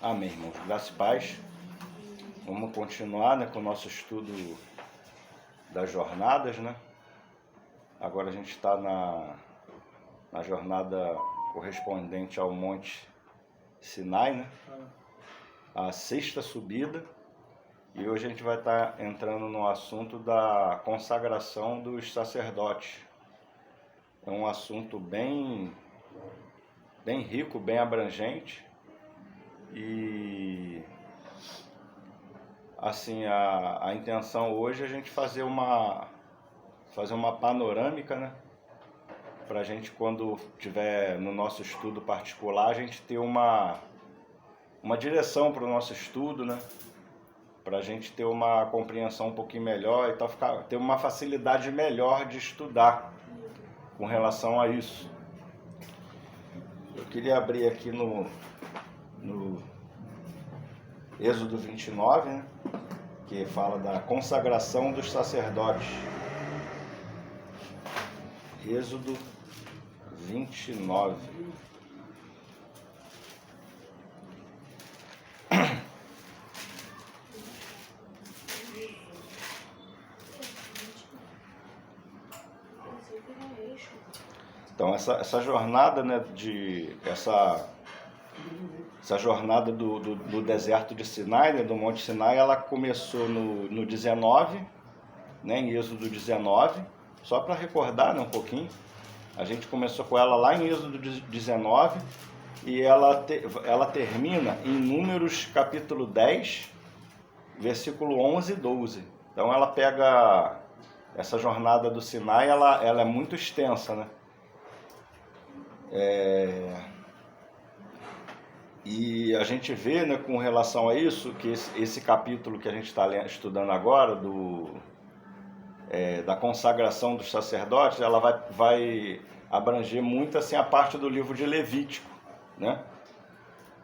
Amém, irmãos. Graça e paz. Vamos continuar, com o nosso estudo das jornadas, Agora a gente está na jornada correspondente ao Monte Sinai, A sexta subida. E hoje a gente vai estar entrando no assunto da consagração dos sacerdotes. É um assunto bem rico, bem abrangente. E assim, a intenção hoje é a gente fazer uma panorâmica, para a gente, quando tiver no nosso estudo particular, a gente ter uma direção para o nosso estudo, para a gente ter uma compreensão um pouquinho melhor e tal, ter uma facilidade melhor de estudar com relação a isso. Eu queria abrir aqui no Êxodo 29, que fala da consagração dos sacerdotes. Êxodo 29. Então essa jornada, essa jornada do deserto de Sinai, do Monte Sinai, ela começou no 19, em Êxodo 19. Só para recordar, um pouquinho, a gente começou com ela lá em Êxodo 19 e ela termina em Números capítulo 10, versículo 11 e 12. Então ela pega essa jornada do Sinai, ela é muito extensa, E a gente vê, com relação a isso, que esse capítulo que a gente está estudando agora, da consagração dos sacerdotes, ela vai abranger muito assim, a parte do livro de Levítico,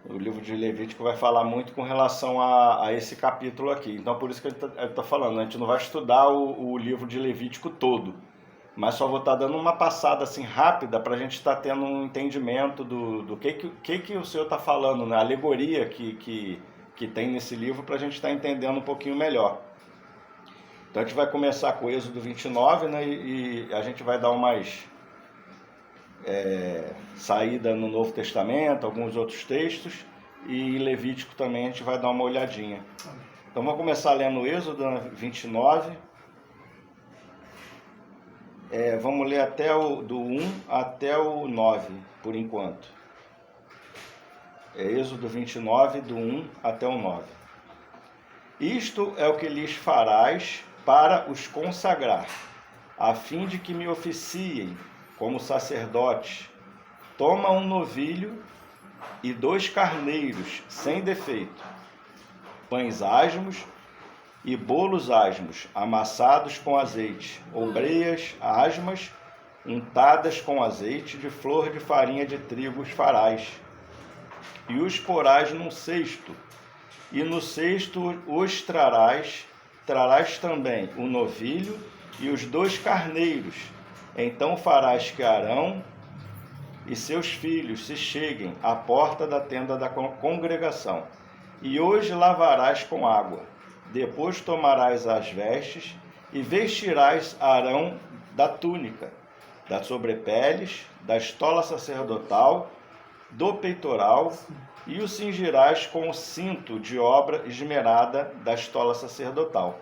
O livro de Levítico vai falar muito com relação a esse capítulo aqui. Então, por isso que eu estou falando, a gente não vai estudar o livro de Levítico todo, mas só vou estar dando uma passada assim rápida para a gente estar tendo um entendimento do que o Senhor está falando, a alegoria que tem nesse livro, para a gente estar entendendo um pouquinho melhor. Então a gente vai começar com o Êxodo 29, e a gente vai dar umas saída no Novo Testamento, alguns outros textos, e em Levítico também a gente vai dar uma olhadinha. Então vamos começar lendo o Êxodo 29. Vamos ler do 1 até o 9, por enquanto. Êxodo 29, do 1 até o 9. Isto é o que lhes farás para os consagrar, a fim de que me oficiem como sacerdotes. Toma um novilho e 2 carneiros sem defeito, pães asmos e bolos asmos, amassados com azeite, obreias asmas, untadas com azeite, de flor de farinha de trigo os farás. E os porás num cesto, e no cesto os trarás também o novilho e os 2 carneiros. Então farás que Arão e seus filhos se cheguem à porta da tenda da congregação, e os lavarás com água. Depois tomarás as vestes e vestirás Arão da túnica, das sobrepeles, da estola sacerdotal, do peitoral, e o cingirás com o cinto de obra esmerada da estola sacerdotal.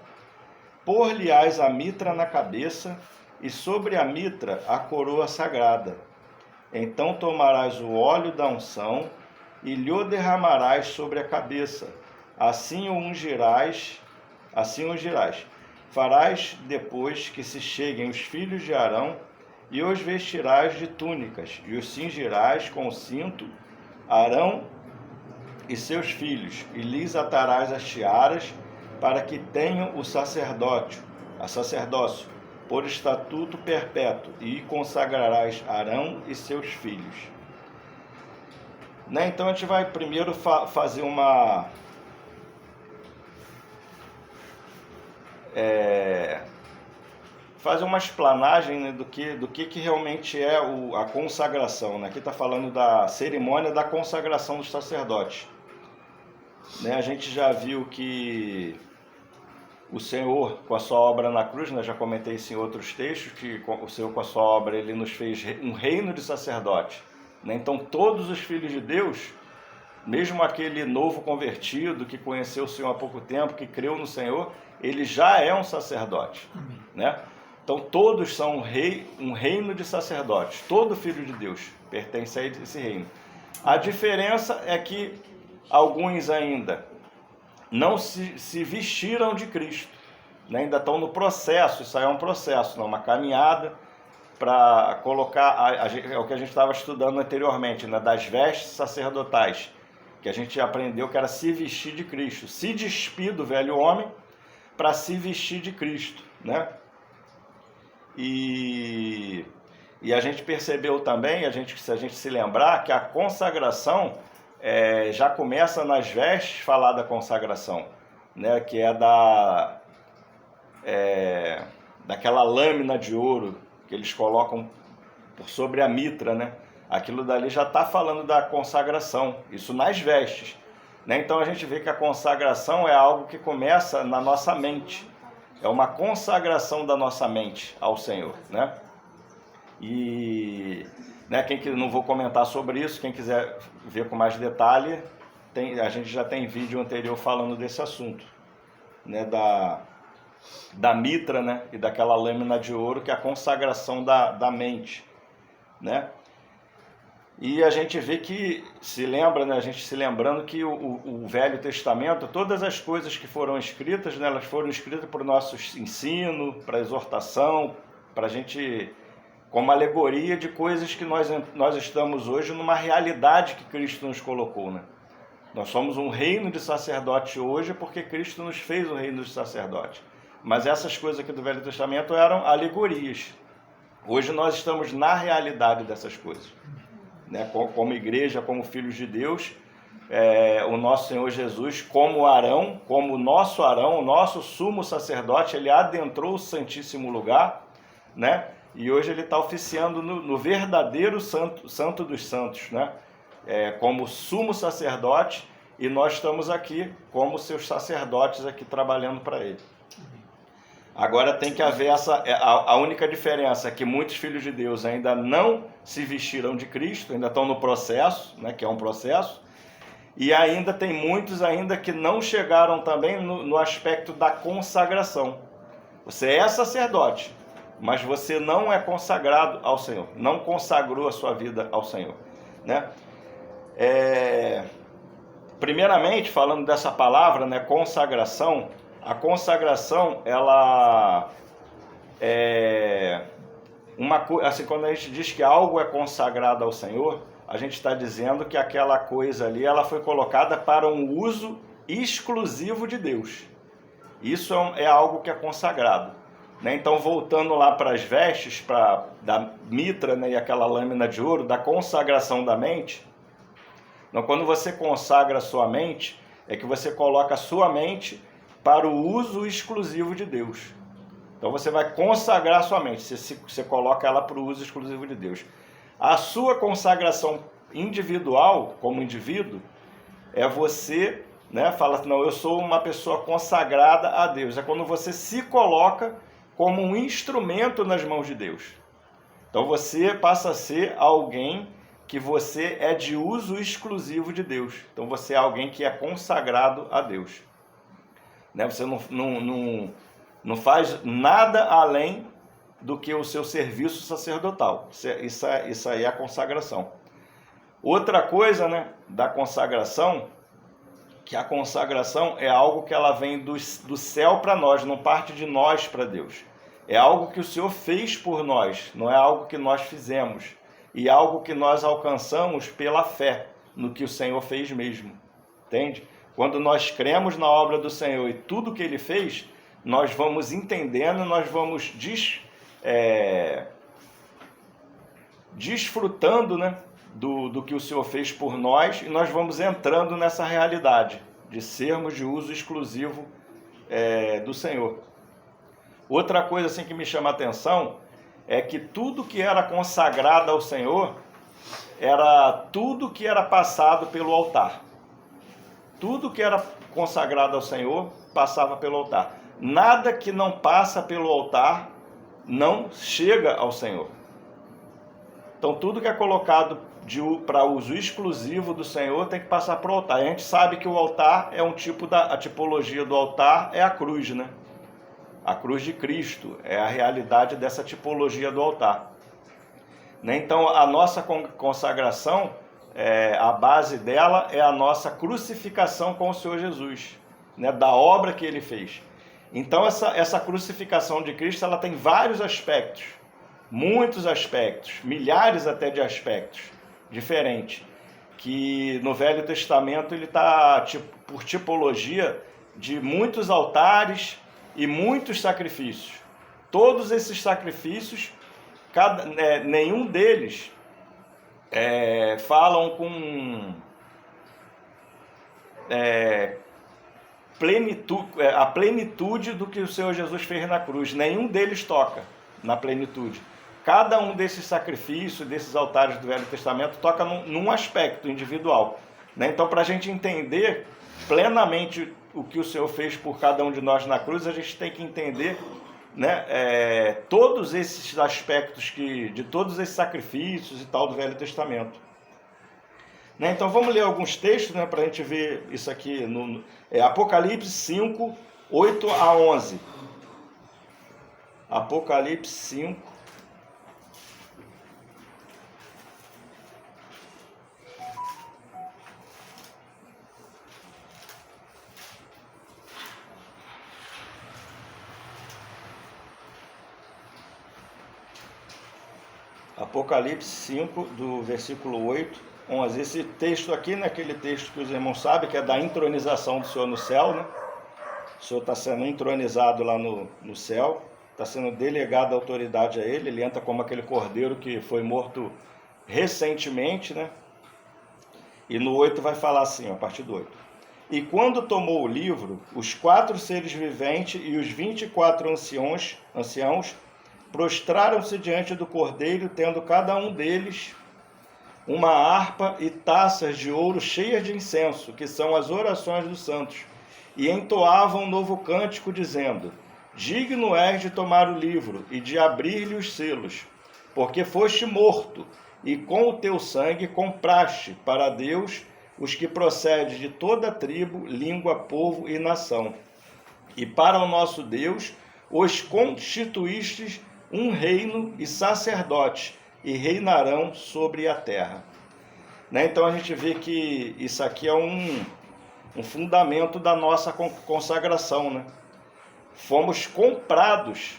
Por-lhe-ás a mitra na cabeça, e sobre a mitra a coroa sagrada. Então tomarás o óleo da unção e lhe derramarás sobre a cabeça. Assim o ungirás. Farás depois que se cheguem os filhos de Arão, e os vestirás de túnicas, e os cingirás com o cinto, Arão e seus filhos, e lhes atarás as tiaras, para que tenham o sacerdócio, por estatuto perpétuo, e consagrarás Arão e seus filhos. Então a gente vai primeiro fazer uma explanagem, do que realmente é a consagração. Aqui está falando da cerimônia da consagração dos sacerdotes. né, a gente já viu que o Senhor, com a sua obra na cruz, né, já comentei isso em outros textos, que o Senhor, com a sua obra, ele nos fez um reino de sacerdotes. Né? Então, todos os filhos de Deus, mesmo aquele novo convertido que conheceu o Senhor há pouco tempo, que creu no Senhor, ele já é um sacerdote. Né? Então, todos são um reino de sacerdotes. Todo filho de Deus pertence a esse reino. A diferença é que alguns ainda não se vestiram de Cristo, né? Ainda estão no processo. Isso aí é um processo, uma caminhada para colocar, é o que a gente estava estudando anteriormente, né? Das vestes sacerdotais, que a gente aprendeu que era se vestir de Cristo, se despir do velho homem para se vestir de Cristo, né? E a gente percebeu também, se a gente se lembrar, que a consagração já começa nas vestes falar da consagração, né? Que é daquela lâmina de ouro que eles colocam por sobre a mitra, né? Aquilo dali já está falando da consagração, isso nas vestes, né? Então a gente vê que a consagração é algo que começa na nossa mente, é uma consagração da nossa mente ao Senhor, né? E, né, não vou comentar sobre isso, quem quiser ver com mais detalhe, a gente já tem vídeo anterior falando desse assunto, né, da mitra, né, e daquela lâmina de ouro, que é a consagração da mente, né? E a gente vê que, a gente se lembrando que o Velho Testamento, todas as coisas que foram escritas, né, elas foram escritas para o nosso ensino, para a exortação, para a gente, como alegoria de coisas que nós estamos hoje numa realidade que Cristo nos colocou, né? Nós somos um reino de sacerdotes hoje porque Cristo nos fez um reino de sacerdotes. Mas essas coisas aqui do Velho Testamento eram alegorias. Hoje nós estamos na realidade dessas coisas, né? Como igreja, como filhos de Deus, o nosso Senhor Jesus, como Arão, como o nosso sumo sacerdote, ele adentrou o Santíssimo Lugar, né? E hoje ele está oficiando no verdadeiro santo dos santos, né? Como sumo sacerdote, e nós estamos aqui como seus sacerdotes aqui trabalhando para ele. Agora tem que haver a única diferença é que muitos filhos de Deus ainda não se vestiram de Cristo, ainda estão no processo, né, que é um processo, e ainda tem muitos ainda que não chegaram também no aspecto da consagração. Você é sacerdote, mas você não é consagrado ao Senhor, não consagrou a sua vida ao Senhor, né? Primeiramente, falando dessa palavra, né, consagração, a consagração, ela é uma coisa, assim, quando a gente diz que algo é consagrado ao Senhor, a gente está dizendo que aquela coisa ali, ela foi colocada para um uso exclusivo de Deus. Isso é algo que é consagrado, né? Então, voltando lá para as vestes, da mitra, né, e aquela lâmina de ouro, da consagração da mente. Então, quando você consagra a sua mente, é que você coloca a sua mente para o uso exclusivo de Deus. Então, você vai consagrar a sua mente, você coloca ela para o uso exclusivo de Deus. A sua consagração individual, como indivíduo, é você, né, fala, não, eu sou uma pessoa consagrada a Deus. É quando você se coloca como um instrumento nas mãos de Deus. Então você passa a ser alguém que você é de uso exclusivo de Deus. Então você é alguém que é consagrado a Deus. Né? Você não faz nada além do que o seu serviço sacerdotal. Isso aí é a consagração. Outra coisa, né, da consagração, que a consagração é algo que ela vem do céu para nós, não parte de nós para Deus. É algo que o Senhor fez por nós, não é algo que nós fizemos. E algo que nós alcançamos pela fé no que o Senhor fez mesmo. Entende? Quando nós cremos na obra do Senhor e tudo que Ele fez, nós vamos entendendo, nós vamos desfrutando, né, do que o Senhor fez por nós, e nós vamos entrando nessa realidade de sermos de uso exclusivo do Senhor. Outra coisa assim que me chama a atenção é que tudo que era consagrado ao Senhor era tudo que era passado pelo altar. Tudo que era consagrado ao Senhor passava pelo altar. Nada que não passa pelo altar não chega ao Senhor. Então tudo que é colocado para uso exclusivo do Senhor tem que passar para o altar. E a gente sabe que o altar é um tipo a tipologia do altar é a cruz, né? A cruz de Cristo é a realidade dessa tipologia do altar. Né? Então a nossa consagração, a base dela é a nossa crucificação com o Senhor Jesus, né? Da obra que ele fez. Então essa crucificação de Cristo, ela tem vários aspectos, muitos aspectos, milhares até de aspectos diferentes, que no Velho Testamento ele está por tipologia de muitos altares e muitos sacrifícios. Todos esses sacrifícios, nenhum deles falam com a plenitude do que o Senhor Jesus fez na cruz. Nenhum deles toca na plenitude. Cada um desses sacrifícios, desses altares do Velho Testamento, toca num aspecto individual. Né? Então, para a gente entender plenamente o que o Senhor fez por cada um de nós na cruz, a gente tem que entender, né, todos esses aspectos de todos esses sacrifícios e tal do Velho Testamento. Né? Então vamos ler alguns textos, né, para a gente ver isso aqui. Apocalipse 5, 8 a 11. Apocalipse 5. Apocalipse 5, do versículo 8, 11. Esse texto aqui, né, aquele texto que os irmãos sabem, que é da entronização do Senhor no céu, né? O Senhor está sendo entronizado lá no céu, está sendo delegada a autoridade a ele, ele entra como aquele cordeiro que foi morto recentemente, né? E no 8 vai falar assim, ó, a partir do 8. E quando tomou o livro, os 4 seres viventes e os 24 anciãos prostraram-se diante do cordeiro, tendo cada um deles uma harpa e taças de ouro cheias de incenso, que são as orações dos santos, e entoavam um novo cântico, dizendo: digno és de tomar o livro e de abrir-lhe os selos, porque foste morto, e com o teu sangue compraste para Deus os que procedem de toda tribo, língua, povo e nação. E para o nosso Deus os constituístes um reino e sacerdotes, e reinarão sobre a terra. Né? Então a gente vê que isso aqui é um fundamento da nossa consagração. Né? Fomos comprados,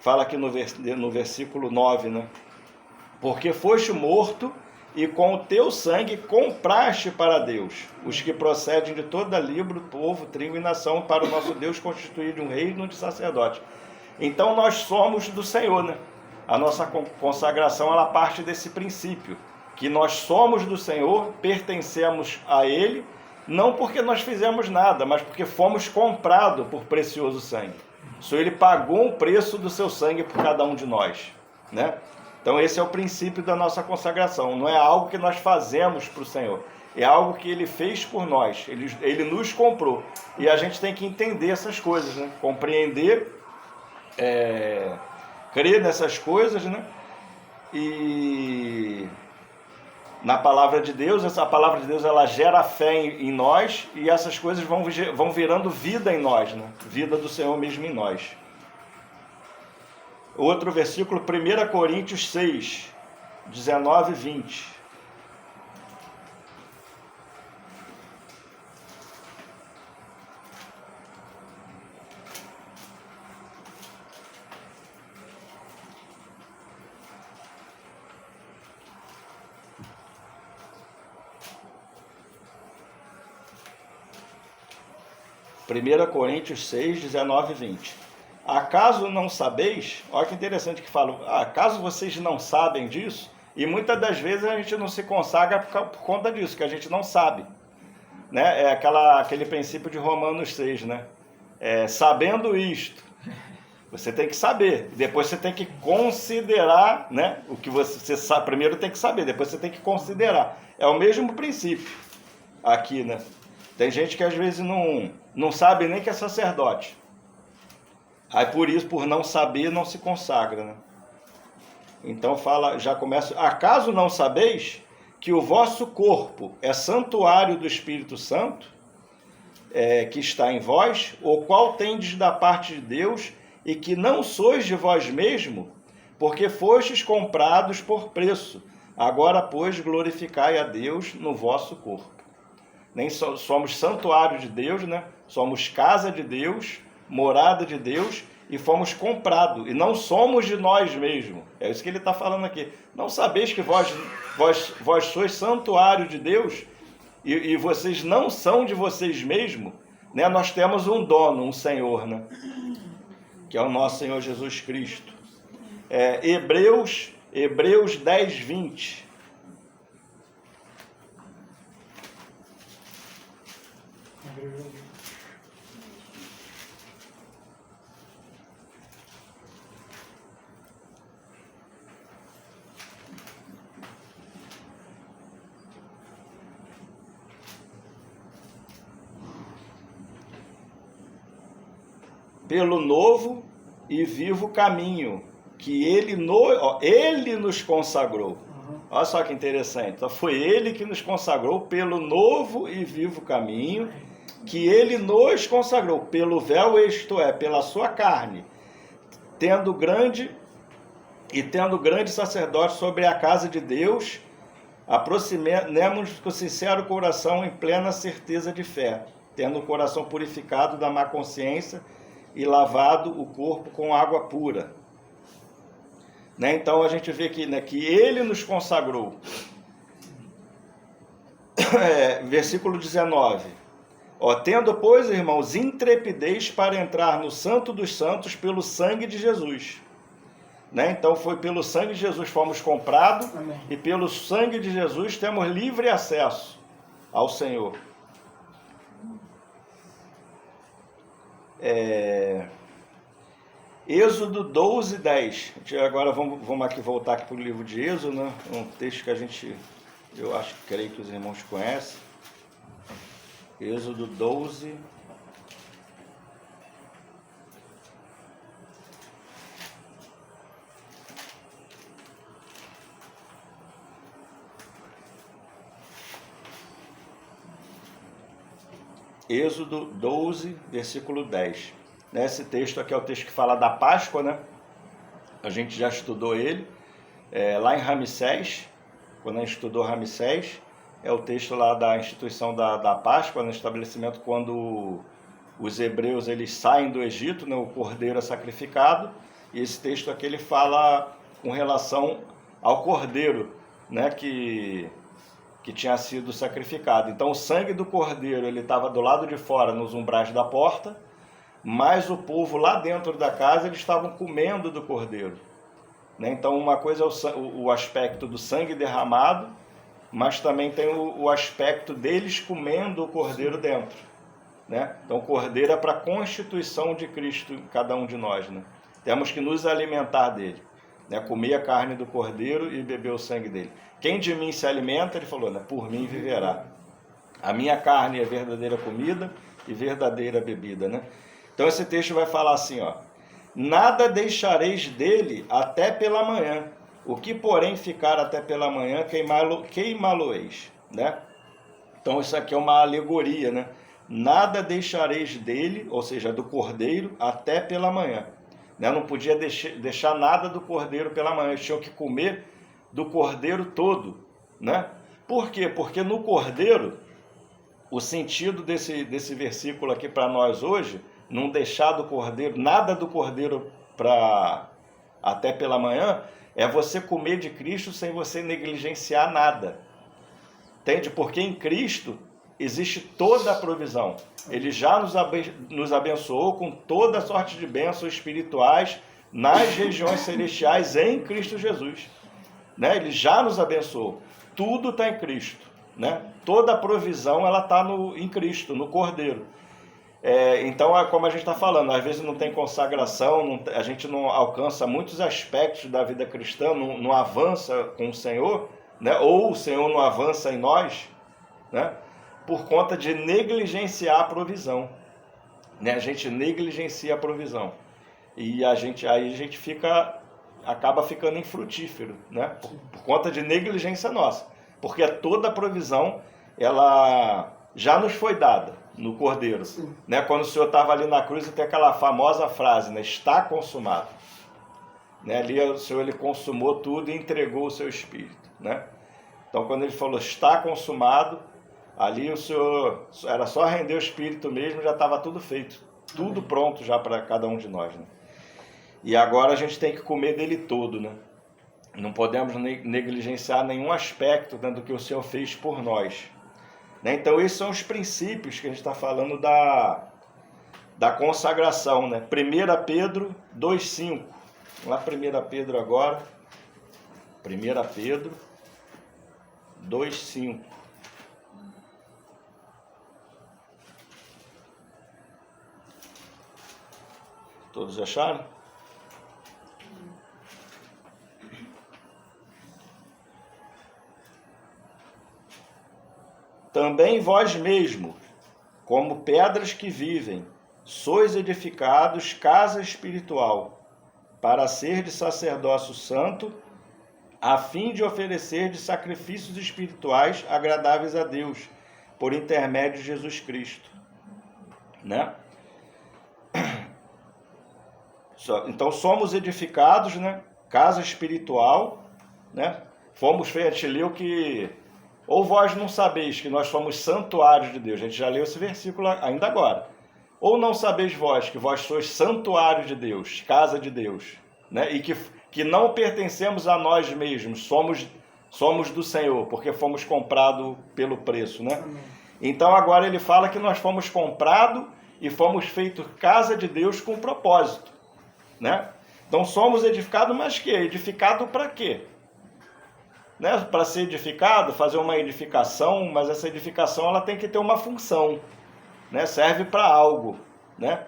fala aqui no versículo 9, né? Porque foste morto, e com o teu sangue compraste para Deus os que procedem de toda língua, povo, tribo e nação, para o nosso Deus constituído um reino de sacerdote. Então nós somos do Senhor, né? A nossa consagração, ela parte desse princípio, que nós somos do Senhor, pertencemos a Ele, não porque nós fizemos nada, mas porque fomos comprados por precioso sangue. O Senhor, Ele pagou o preço do seu sangue por cada um de nós, né? Então esse é o princípio da nossa consagração. Não é algo que nós fazemos para o Senhor, é algo que Ele fez por nós. Ele nos comprou. E a gente tem que entender essas coisas, né? Compreender, crer nessas coisas, né? E na palavra de Deus, essa palavra de Deus, ela gera fé em nós, e essas coisas vão virando vida em nós, né? Vida do Senhor mesmo em nós. Outro versículo, 1 Coríntios 6, 19 e 20. Primeira Coríntios 6, 19 e 20. Acaso não sabeis? Olha que interessante que fala. Acaso vocês não sabem disso? E muitas das vezes a gente não se consagra por conta disso, que a gente não sabe. Né? É aquele princípio de Romanos 6, né? Sabendo isto, Você tem que saber, depois você tem que considerar, né? O que você sabe, primeiro tem que saber, depois você tem que considerar. É o mesmo princípio aqui, né? Tem gente que às vezes não sabe nem que é sacerdote. Aí por isso, por não saber, não se consagra, né? Então fala, já começa, acaso não sabeis que o vosso corpo é santuário do Espírito Santo, que está em vós, o qual tendes da parte de Deus, e que não sois de vós mesmo, porque fostes comprados por preço. Agora, pois, glorificai a Deus no vosso corpo. Nem somos santuário de Deus, né? Somos casa de Deus, morada de Deus, e fomos comprados, e não somos de nós mesmos. É isso que ele está falando aqui. Não sabeis que vós sois santuário de Deus, e vocês não são de vocês mesmos, né? Nós temos um dono, um Senhor, né? Que é o nosso Senhor Jesus Cristo. Hebreus 10, 20. Pelo novo e vivo caminho que ele nos consagrou. Olha só que interessante. Então foi ele que nos consagrou pelo novo e vivo caminho que ele nos consagrou, pelo véu, isto é, pela sua carne, tendo grande sacerdote sobre a casa de Deus, aproximemo-nos com sincero coração em plena certeza de fé, tendo o coração purificado da má consciência e lavado o corpo com água pura. Né? Então a gente vê aqui, né, que ele nos consagrou. Versículo 19. Tendo, pois, irmãos, intrepidez para entrar no Santo dos Santos pelo sangue de Jesus. Né? Então foi pelo sangue de Jesus fomos comprados. Amém. E pelo sangue de Jesus temos livre acesso ao Senhor. Êxodo 12, 10. Agora vamos aqui voltar aqui para o livro de Êxodo, né? Um texto que eu creio que os irmãos conhecem. Êxodo 12. Êxodo 12, versículo 10. Esse texto aqui é o texto que fala da Páscoa, né? A gente já estudou ele. Lá em Ramsés, quando a gente estudou Ramsés, é o texto lá da instituição da Páscoa, no estabelecimento quando os hebreus eles saem do Egito, né? O cordeiro é sacrificado. E esse texto aqui ele fala com relação ao cordeiro, né? Que tinha sido sacrificado. Então o sangue do cordeiro ele estava do lado de fora, nos umbrais da porta, mas o povo lá dentro da casa eles estavam comendo do cordeiro. Né? Então uma coisa é o aspecto do sangue derramado, mas também tem o aspecto deles comendo o cordeiro dentro. Né? Então o cordeiro é para a constituição de Cristo em cada um de nós. Né? Temos que nos alimentar dele. Né? Comer a carne do cordeiro e beber o sangue dele. Quem de mim se alimenta, ele falou, né? Por mim viverá. A minha carne é verdadeira comida e verdadeira bebida. Né? Então esse texto vai falar assim, nada deixareis dele até pela manhã. O que, porém, ficar até pela manhã, queimá-lo-eis. Né? Então isso aqui é uma alegoria. Né? Nada deixareis dele, ou seja, do cordeiro, até pela manhã. Né? Não podia deixar nada do cordeiro pela manhã. Eles tinham que comer do cordeiro todo. Né? Por quê? Porque no cordeiro, o sentido desse versículo aqui para nós hoje, não deixar do cordeiro, nada do cordeiro até pela manhã, é você comer de Cristo sem você negligenciar nada. Entende? Porque em Cristo existe toda a provisão. Ele já nos abençoou com toda a sorte de bênçãos espirituais nas regiões celestiais em Cristo Jesus. Né? Ele já nos abençoou. Tudo está em Cristo. Né? Toda a provisão ela está em Cristo, no Cordeiro. Então, como a gente está falando, às vezes não tem consagração, a gente não alcança muitos aspectos da vida cristã, não avança com o Senhor, né? Ou o Senhor não avança em nós, né? Por conta de negligenciar a provisão, né? A gente negligencia a provisão e aí a gente acaba ficando infrutífero, né? Por conta de negligência nossa, porque toda a provisão ela já nos foi dada no Cordeiro, né? Quando o Senhor estava ali na cruz, tem aquela famosa frase, né? Está consumado, né? Ali o Senhor ele consumou tudo e entregou o seu Espírito, né? Então quando ele falou está consumado, ali o Senhor era só render o Espírito mesmo, já estava tudo feito, tudo pronto já para cada um de nós, né? E agora a gente tem que comer dele todo, né? Não podemos negligenciar nenhum aspecto, né, do que o Senhor fez por nós. Então esses são os princípios que a gente está falando da consagração, né? 1 Pedro 2,5. Vamos lá, 1 Pedro agora. 1 Pedro 2,5. Todos acharam? Também vós mesmos, como pedras que vivem, sois edificados casa espiritual, para ser de sacerdócio santo, a fim de oferecer de sacrifícios espirituais agradáveis a Deus, por intermédio de Jesus Cristo, né? Então somos edificados, né? Casa espiritual, né? Fomos feitos, a gente leu que ou vós não sabeis que nós somos santuários de Deus. A gente já leu esse versículo ainda agora. Ou não sabeis vós que vós sois santuário de Deus, casa de Deus, né? E que não pertencemos a nós mesmos, somos do Senhor, porque fomos comprados pelo preço, né? Amém. Então agora ele fala que nós fomos comprados e fomos feitos casa de Deus com propósito, né? Então somos edificados, mas que? Edificado para quê? Né? Para ser edificado, fazer uma edificação, mas essa edificação ela tem que ter uma função, né? Serve para algo, né?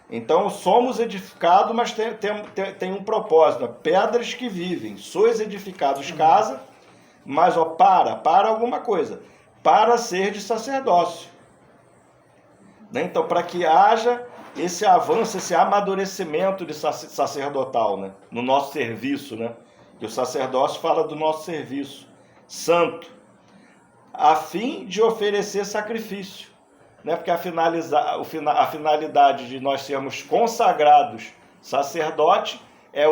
Então somos edificados, mas tem um propósito, né? Pedras que vivem, sois edificados casa, mas para alguma coisa, para ser de sacerdócio, né? Então para que haja esse avanço, esse amadurecimento de sacerdotal, né? No nosso serviço, né? Que o sacerdócio fala do nosso serviço santo, a fim de oferecer sacrifício, né? Porque a finalidade de nós sermos consagrados sacerdote é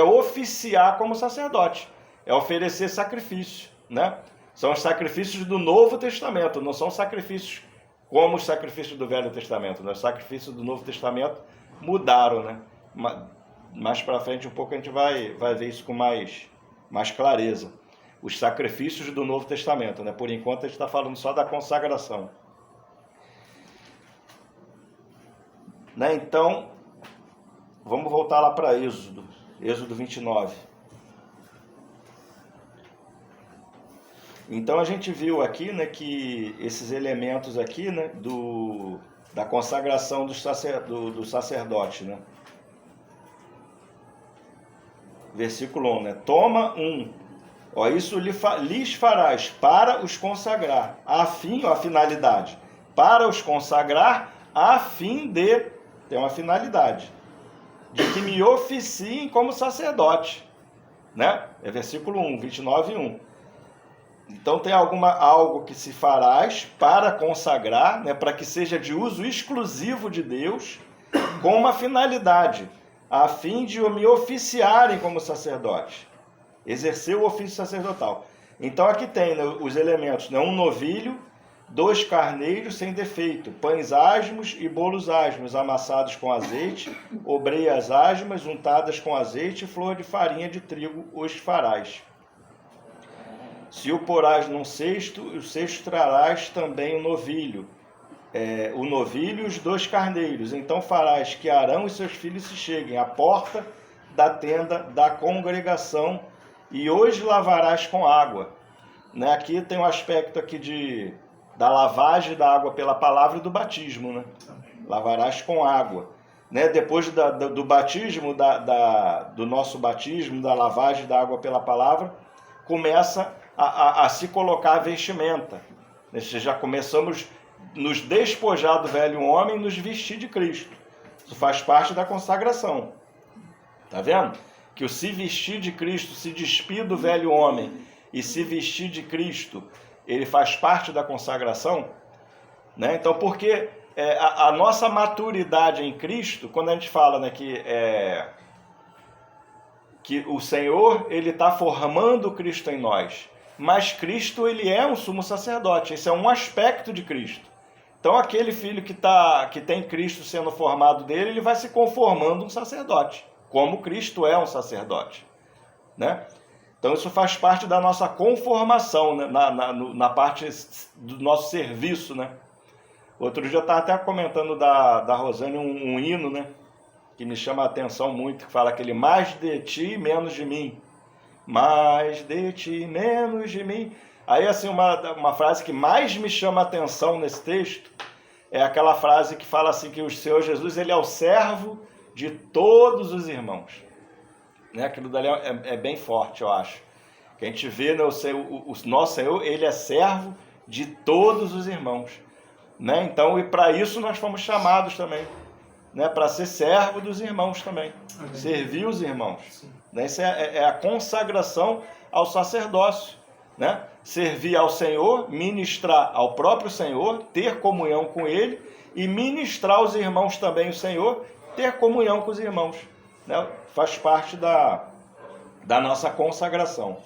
oficiar como sacerdote, é oferecer sacrifício, né? São os sacrifícios do Novo Testamento, não são sacrifícios como os sacrifícios do Velho Testamento, né? Os sacrifícios do Novo Testamento mudaram, né? Mais para frente um pouco a gente vai ver isso com mais clareza. Os sacrifícios do Novo Testamento, né? Por enquanto a gente está falando só da consagração, né? Então, vamos voltar lá para Êxodo 29. Então a gente viu aqui, né, que esses elementos aqui, né, da consagração do sacerdote, né? Versículo 1, né? Toma isso lhes farás para os consagrar, a finalidade, para os consagrar, a fim de, tem uma finalidade, de que me oficiem como sacerdote, né? É versículo 1, 29:1. Então tem algo que se farás para consagrar, né? Para que seja de uso exclusivo de Deus, com uma finalidade, a fim de me oficiarem como sacerdote, exercer o ofício sacerdotal. Então aqui tem, né, os elementos, né, um novilho, 2 carneiros sem defeito, pães asmos e bolos asmos, amassados com azeite, obreias asmas, untadas com azeite e flor de farinha de trigo os farás. Se o porás num cesto, o cesto trarás também o novilho e os 2 carneiros. Então farás que Arão e seus filhos se cheguem à porta da tenda da congregação e os lavarás com água, né? Aqui tem um aspecto aqui da lavagem da água pela palavra e do batismo, né? lavarás com água. Né? Depois do batismo, do nosso batismo, da lavagem da água pela palavra, começa a se colocar a vestimenta. Já começamos nos despojar do velho homem e nos vestir de Cristo. Isso faz parte da consagração. Tá vendo? Que o se vestir de Cristo, se despir do velho homem e se vestir de Cristo, ele faz parte da consagração. Né? Então, porque a nossa maturidade em Cristo, quando a gente fala, né, que o Senhor ele está formando Cristo em nós, mas Cristo ele é um sumo sacerdote, esse é um aspecto de Cristo. Então aquele filho que tem Cristo sendo formado dele, ele vai se conformando um sacerdote, como Cristo é um sacerdote. Né? Então isso faz parte da nossa conformação, né, na parte do nosso serviço. Né? Outro dia eu estava até comentando da Rosane um hino, né, que me chama a atenção muito, que fala aquele mais de ti, menos de mim. Mais de ti, menos de mim. Aí, assim, uma frase que mais me chama a atenção nesse texto é aquela frase que fala assim, que o Senhor Jesus, ele é o servo de todos os irmãos. Né? Aquilo dali é bem forte, eu acho. Que a gente vê, né, o nosso Senhor, ele é servo de todos os irmãos. Né? Então, e para isso nós fomos chamados também. Né? Para ser servo dos irmãos também. Amém. Servir os irmãos. Né? Isso é a consagração ao sacerdócio. Né? Servir ao Senhor, ministrar ao próprio Senhor, ter comunhão com Ele e ministrar aos irmãos também o Senhor, ter comunhão com os irmãos. Né? Faz parte da nossa consagração.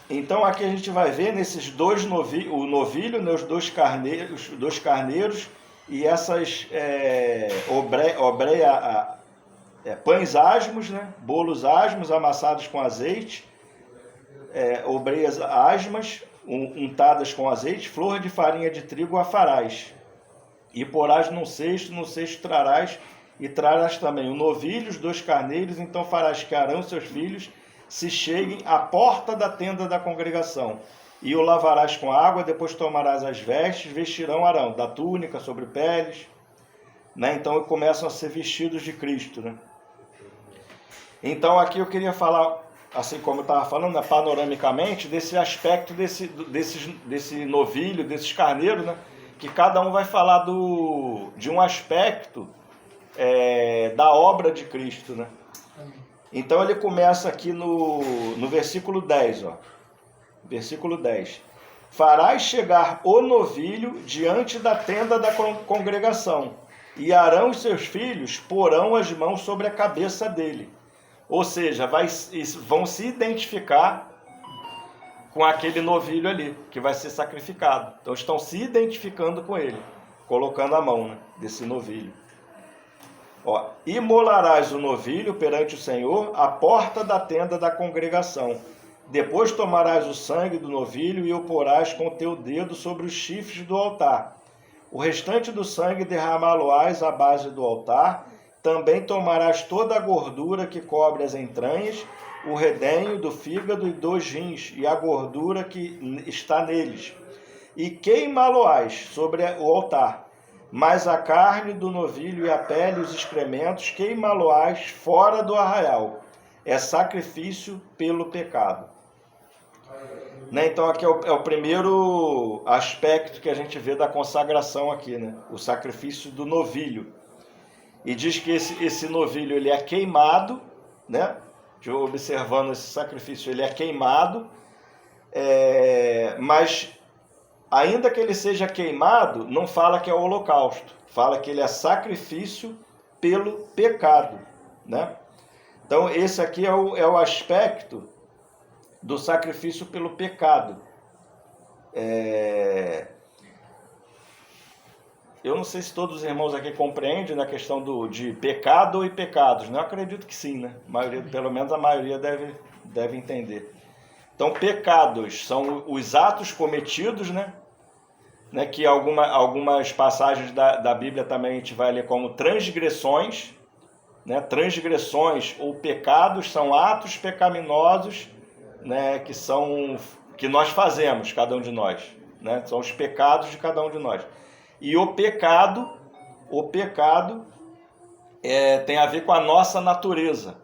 Então aqui a gente vai ver nesses dois o novilho, né, os dois carneiros e essas pães asmos, né, bolos asmos amassados com azeite, obreias asmas untadas com azeite, flor de farinha de trigo a farás. E porás no cesto trarás, e trarás também o novilho, os dois carneiros, então farás que Arão e seus filhos se cheguem à porta da tenda da congregação, e o lavarás com água, depois tomarás as vestes, vestirão Arão, da túnica sobre peles, né? Então começam a ser vestidos de Cristo, né? Então aqui eu queria falar, assim como eu estava falando, né, panoramicamente, desse aspecto desse novilho, desses carneiros, né? Que cada um vai falar de um aspecto da obra de Cristo, né? Então ele começa aqui no versículo 10, ó. Versículo 10. Farás chegar o novilho diante da tenda da congregação, e Arão e seus filhos porão as mãos sobre a cabeça dele. Ou seja, vão se identificar com aquele novilho ali, que vai ser sacrificado. Então estão se identificando com ele, colocando a mão, né, desse novilho. Ó, imolarás o novilho perante o Senhor à porta da tenda da congregação. Depois tomarás o sangue do novilho e o porás com o teu dedo sobre os chifres do altar. O restante do sangue derramá-lo-ás à base do altar. Também tomarás toda a gordura que cobre as entranhas, o redenho do fígado e dos rins, e a gordura que está neles. E queimá-lo-ás sobre o altar. Mas a carne do novilho e a pele e os excrementos queimá-lo-ás fora do arraial. É sacrifício pelo pecado. Né? Então aqui é o primeiro aspecto que a gente vê da consagração aqui, né? O sacrifício do novilho. E diz que esse novilho ele é queimado, né? Observando esse sacrifício, ele é queimado, mas ainda que ele seja queimado, não fala que é o holocausto, fala que ele é sacrifício pelo pecado, né? Então esse aqui é o aspecto do sacrifício pelo pecado. Eu não sei se todos os irmãos aqui compreendem na questão de pecado e pecados, né? Eu acredito que sim, né? Pelo menos a maioria deve entender. Então, pecados são os atos cometidos, né? Que algumas passagens da Bíblia também a gente vai ler como transgressões, né? Transgressões ou pecados são atos pecaminosos, né? Que nós fazemos, cada um de nós. né? São os pecados de cada um de nós. E o pecado tem a ver com a nossa natureza.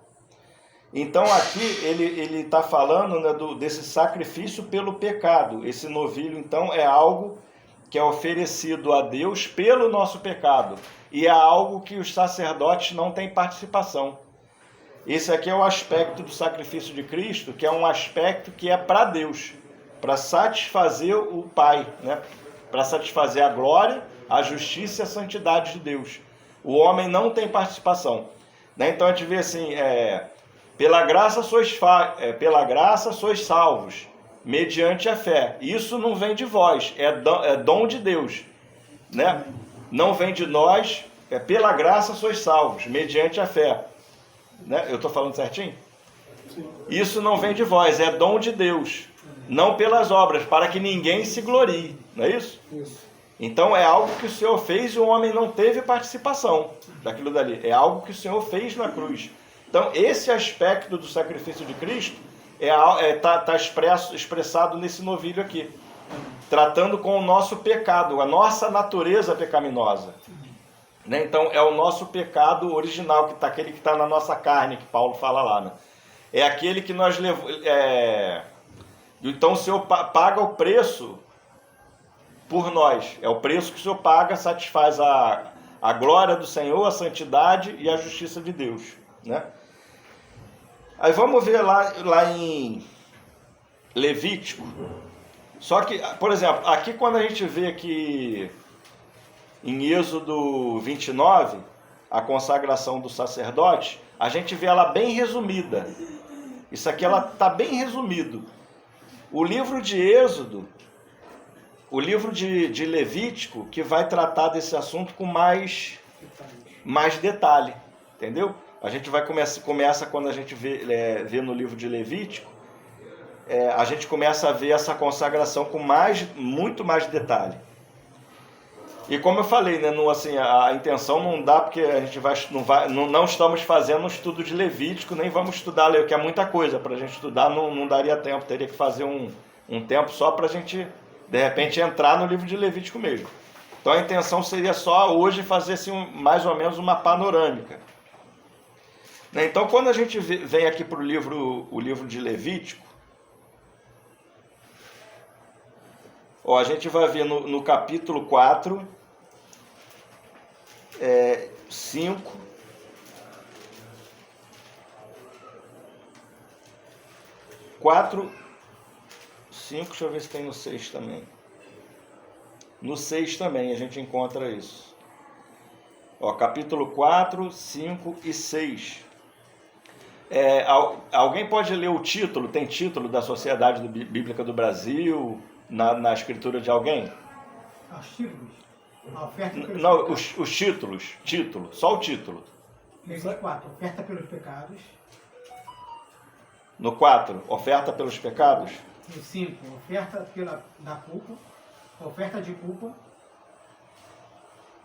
Então aqui ele está falando, né, desse sacrifício pelo pecado. Esse novilho, então, é algo que é oferecido a Deus pelo nosso pecado. E é algo que os sacerdotes não têm participação. Esse aqui é o aspecto do sacrifício de Cristo, que é um aspecto que é para Deus, para satisfazer o Pai, né? Para satisfazer a glória, a justiça e a santidade de Deus. O homem não tem participação, né? Então a gente vê assim, pela graça sois salvos, mediante a fé. Isso não vem de vós, é dom de Deus, né? Não vem de nós, pela graça sois salvos, mediante a fé. Né? Eu estou falando certinho? Sim. Isso não vem de vós, é dom de Deus, não pelas obras, para que ninguém se glorie, não é isso? Isso. Então é algo que o Senhor fez e o homem não teve participação daquilo dali, é algo que o Senhor fez na cruz. Então esse aspecto do sacrifício de Cristo está expressado nesse novilho aqui, tratando com o nosso pecado, a nossa natureza pecaminosa. Né? Então é o nosso pecado original, aquele que está na nossa carne, que Paulo fala lá. Né? É aquele que nós levamos. Então o Senhor paga o preço por nós. É o preço que o Senhor paga, satisfaz a glória do Senhor, a santidade e a justiça de Deus. Né? Aí vamos ver lá em Levítico. Só que, por exemplo, aqui quando a gente vê que em Êxodo 29, a consagração do sacerdote, a gente vê ela bem resumida. Isso aqui ela está bem resumido. O livro de Êxodo, o livro de Levítico, que vai tratar desse assunto com mais detalhe, entendeu? A gente começa quando a gente vê no livro de Levítico, a gente começa a ver essa consagração com muito mais detalhe. E como eu falei, né, assim, a intenção não dá, porque a gente não estamos fazendo um estudo de Levítico, nem vamos estudar, que é muita coisa para a gente estudar, não daria tempo, teria que fazer um tempo só para a gente, de repente, entrar no livro de Levítico mesmo. Então a intenção seria só hoje fazer assim, mais ou menos uma panorâmica. Então quando a gente vem aqui para o livro de Levítico, a gente vai ver no capítulo 4, 5, 4, 5, deixa eu ver se tem no 6 também. No 6 também a gente encontra isso. Capítulo 4, 5 e 6. Alguém pode ler o título? Tem título da Sociedade Bíblica do Brasil na escritura de alguém? Os títulos? A oferta pelos não, pecados. os título, só o título. Levítico 4, oferta pelos pecados. No 4, oferta pelos pecados. No 5, oferta da culpa, oferta de culpa.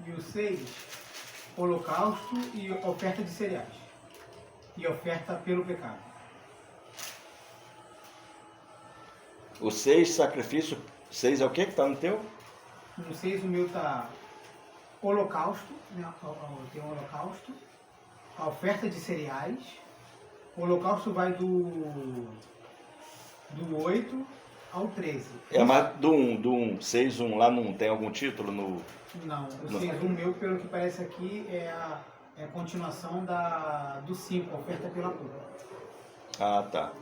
E o 6, holocausto e oferta de cereais. E oferta pelo pecado. O 6, sacrifício. 6 é o que está no teu? No 6 o meu está holocausto, né? Tem um holocausto, a oferta de cereais. O holocausto vai do 8 ao 13. Mas do 1, 6, 1, lá não tem algum título no... Não, o 6, o meu, pelo que parece aqui, é a continuação do 5, a oferta pela culpa. Ah, tá.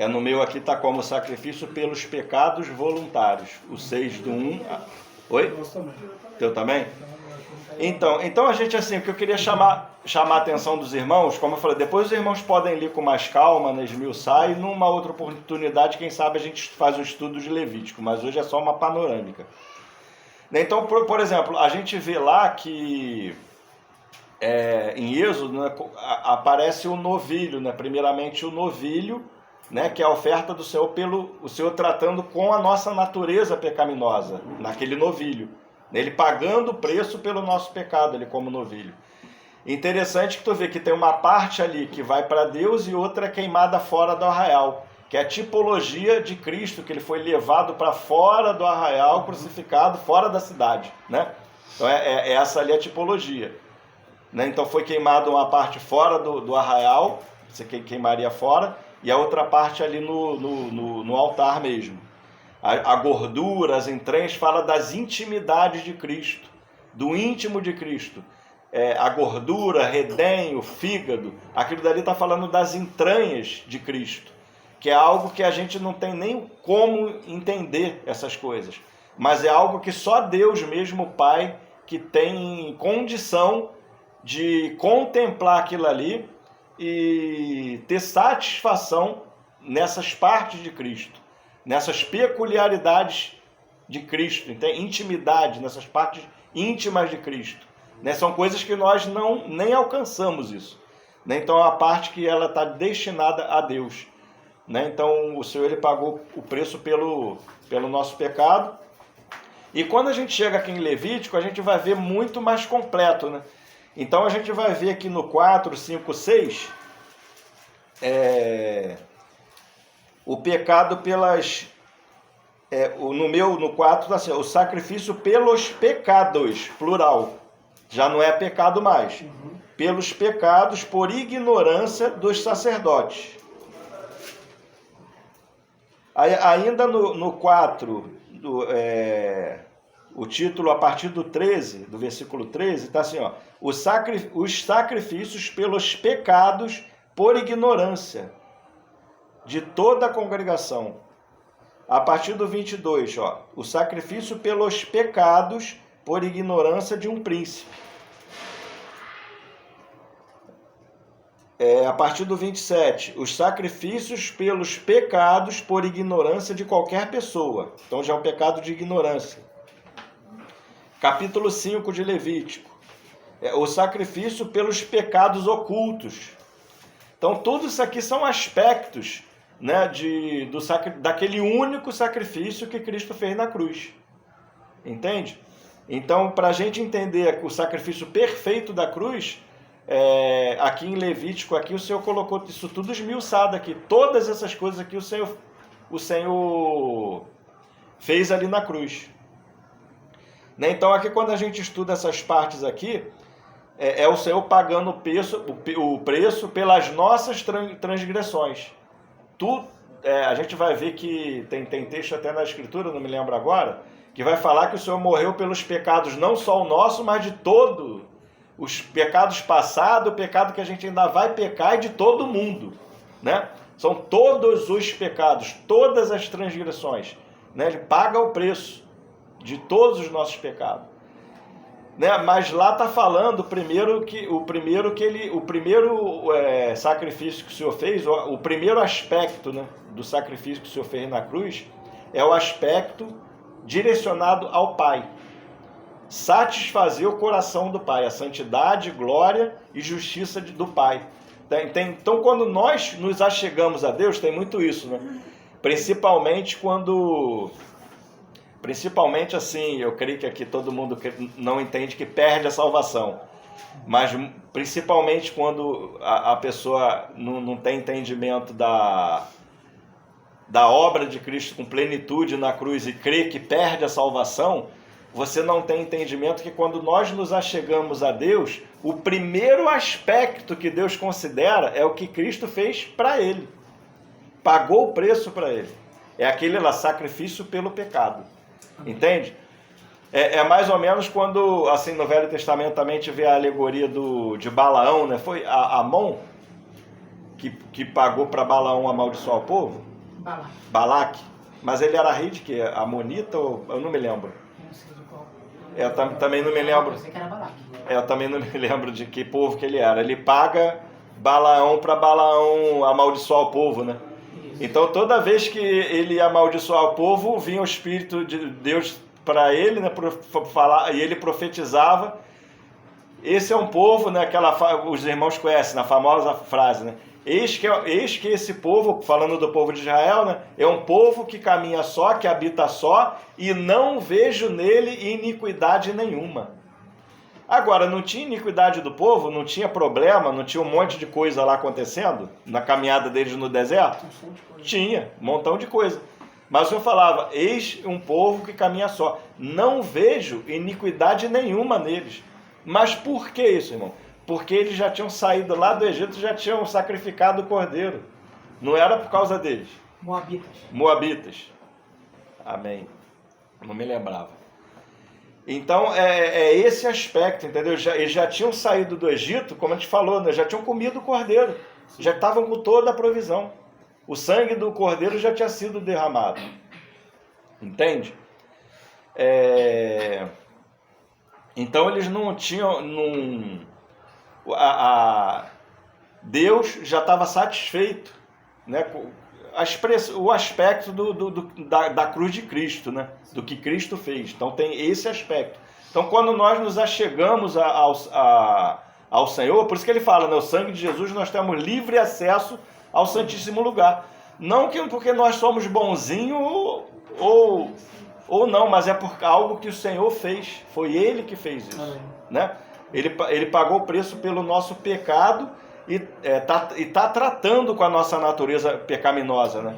No meu aqui está como sacrifício pelos pecados voluntários. O 6 do 1... Oi? Teu também? Então a gente, assim, o que eu queria chamar a atenção dos irmãos, como eu falei, depois os irmãos podem ler com mais calma, né, esmiuçar, e numa outra oportunidade, quem sabe a gente faz um estudo de Levítico, mas hoje é só uma panorâmica. Então, por exemplo, a gente vê lá que em Êxodo, né, aparece o novilho, né, primeiramente o novilho, né, que é a oferta do Senhor o Senhor tratando com a nossa natureza pecaminosa, naquele novilho. Ele pagando o preço pelo nosso pecado, ele como novilho. Interessante que tu vê que tem uma parte ali que vai para Deus e outra queimada fora do arraial. que é a tipologia de Cristo, que ele foi levado para fora do arraial, crucificado, fora da cidade, né? Então essa ali é a tipologia, né? Então foi queimado uma parte fora do arraial, você queimaria fora, e a outra parte ali no altar mesmo. A gordura, as entranhas, fala das intimidades de Cristo, do íntimo de Cristo. A gordura, redenho, fígado, aquilo dali está falando das entranhas de Cristo, que é algo que a gente não tem nem como entender essas coisas, mas é algo que só Deus mesmo, o Pai, que tem condição de contemplar aquilo ali e ter satisfação nessas partes de Cristo, nessas peculiaridades de Cristo, intimidade, nessas partes íntimas de Cristo, né? São coisas que nós nem alcançamos isso, né? Então é a parte que ela está destinada a Deus, né? Então o Senhor, ele pagou o preço pelo nosso pecado. E quando a gente chega aqui em Levítico, a gente vai ver muito mais completo, né? Então a gente vai ver aqui no 4, 5, 6, o pecado pelas... no 4 está assim, o sacrifício pelos pecados, plural. Já não é pecado mais. Pelos pecados por ignorância dos sacerdotes. Ainda no 4, o título a partir do 13, do versículo 13, está assim, ó, os sacrifícios pelos pecados por ignorância de toda a congregação. A partir do 22, ó, o sacrifício pelos pecados por ignorância de um príncipe. A partir do 27, os sacrifícios pelos pecados por ignorância de qualquer pessoa. Então já é um pecado de ignorância. Capítulo 5 de Levítico. O sacrifício pelos pecados ocultos. Então tudo isso aqui são aspectos, né, daquele único sacrifício que Cristo fez na cruz. Entende? Então, para a gente entender o sacrifício perfeito da cruz, aqui em Levítico, aqui o Senhor colocou isso tudo esmiuçado aqui. Todas essas coisas aqui o Senhor fez ali na cruz. Né? Então, aqui quando a gente estuda essas partes aqui, é o Senhor pagando o preço pelas nossas transgressões. A gente vai ver que tem texto até na Escritura, não me lembro agora, que vai falar que o Senhor morreu pelos pecados, não só o nosso, mas de todos os pecados passados, o pecado que a gente ainda vai pecar e de todo mundo, né? São todos os pecados, todas as transgressões, né? Ele paga o preço de todos os nossos pecados, né? Mas lá está falando o primeiro sacrifício que o Senhor fez, o primeiro aspecto, né, do sacrifício que o Senhor fez na cruz é o aspecto direcionado ao Pai. Satisfazer o coração do Pai, a santidade, glória e justiça do Pai. Então, quando nós nos achegamos a Deus, tem muito isso, né? Principalmente assim, eu creio que aqui todo mundo não entende que perde a salvação. Mas principalmente quando a pessoa não tem entendimento da obra de Cristo com plenitude na cruz e crê que perde a salvação, você não tem entendimento que quando nós nos achegamos a Deus, o primeiro aspecto que Deus considera é o que Cristo fez para ele. Pagou o preço para ele. É aquele lá, sacrifício pelo pecado. Entende? É mais ou menos quando, assim, no Velho Testamento também vê a alegoria de Balaão, né? Foi Amon que pagou para Balaão amaldiçoar o povo? Balaque. Mas ele era rei de quê? Amonita ou... Eu não me lembro. Também não me lembro. Eu também não me lembro de que povo que ele era. Ele paga Balaão para Balaão amaldiçoar o povo, né? Então toda vez que ele ia amaldiçoar o povo, vinha o Espírito de Deus para ele, né, falar, e ele profetizava. Esse é um povo, né, os irmãos conhecem, na famosa frase, né? Eis que esse povo, falando do povo de Israel, né, é um povo que caminha só, que habita só, e não vejo nele iniquidade nenhuma. Agora, não tinha iniquidade do povo, não tinha problema, não tinha um monte de coisa lá acontecendo na caminhada deles no deserto? Tinha, um montão de coisa. Mas o Senhor falava, eis um povo que caminha só. Não vejo iniquidade nenhuma neles. Mas por que isso, irmão? Porque eles já tinham saído lá do Egito, já tinham sacrificado o cordeiro. Não era por causa deles. Moabitas. Amém. Não me lembrava. Então, é esse aspecto, entendeu? Eles já tinham saído do Egito, como a gente falou, né? Já tinham comido o cordeiro. Já estavam com toda a provisão. O sangue do cordeiro já tinha sido derramado. Entende? Então, eles não tinham... Deus já estava satisfeito, né? O aspecto da cruz de Cristo, né? Do que Cristo fez. Então tem esse aspecto. Então quando nós nos achegamos ao Senhor, por isso que ele fala, né? O sangue de Jesus, nós temos livre acesso ao Santíssimo Lugar. Não porque nós somos bonzinhos ou não, mas é por algo que o Senhor fez. Foi Ele que fez isso, né? Ele pagou o preço pelo nosso pecado e está tratando com a nossa natureza pecaminosa, né?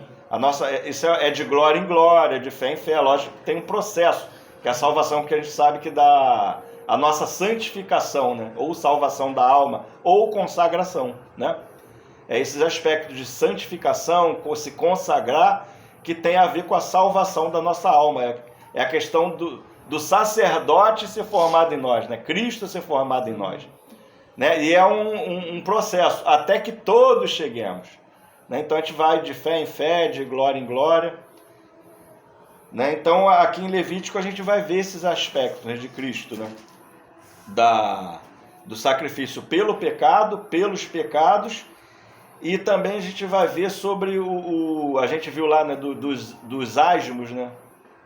Isso é de glória em glória, de fé em fé. Lógico que tem um processo, que é a salvação que a gente sabe que dá a nossa santificação, né? Ou salvação da alma, ou consagração, né? É esses aspectos de santificação, se consagrar, que tem a ver com a salvação da nossa alma. É a questão do sacerdote ser formado em nós, né? Cristo ser formado em nós. Né? E é um processo, até que todos cheguemos. Né? Então a gente vai de fé em fé, de glória em glória. Né? Então aqui em Levítico a gente vai ver esses aspectos, né, de Cristo, né? Do sacrifício pelo pecado, pelos pecados, e também a gente vai ver sobre a gente viu lá, né, dos asmos, né?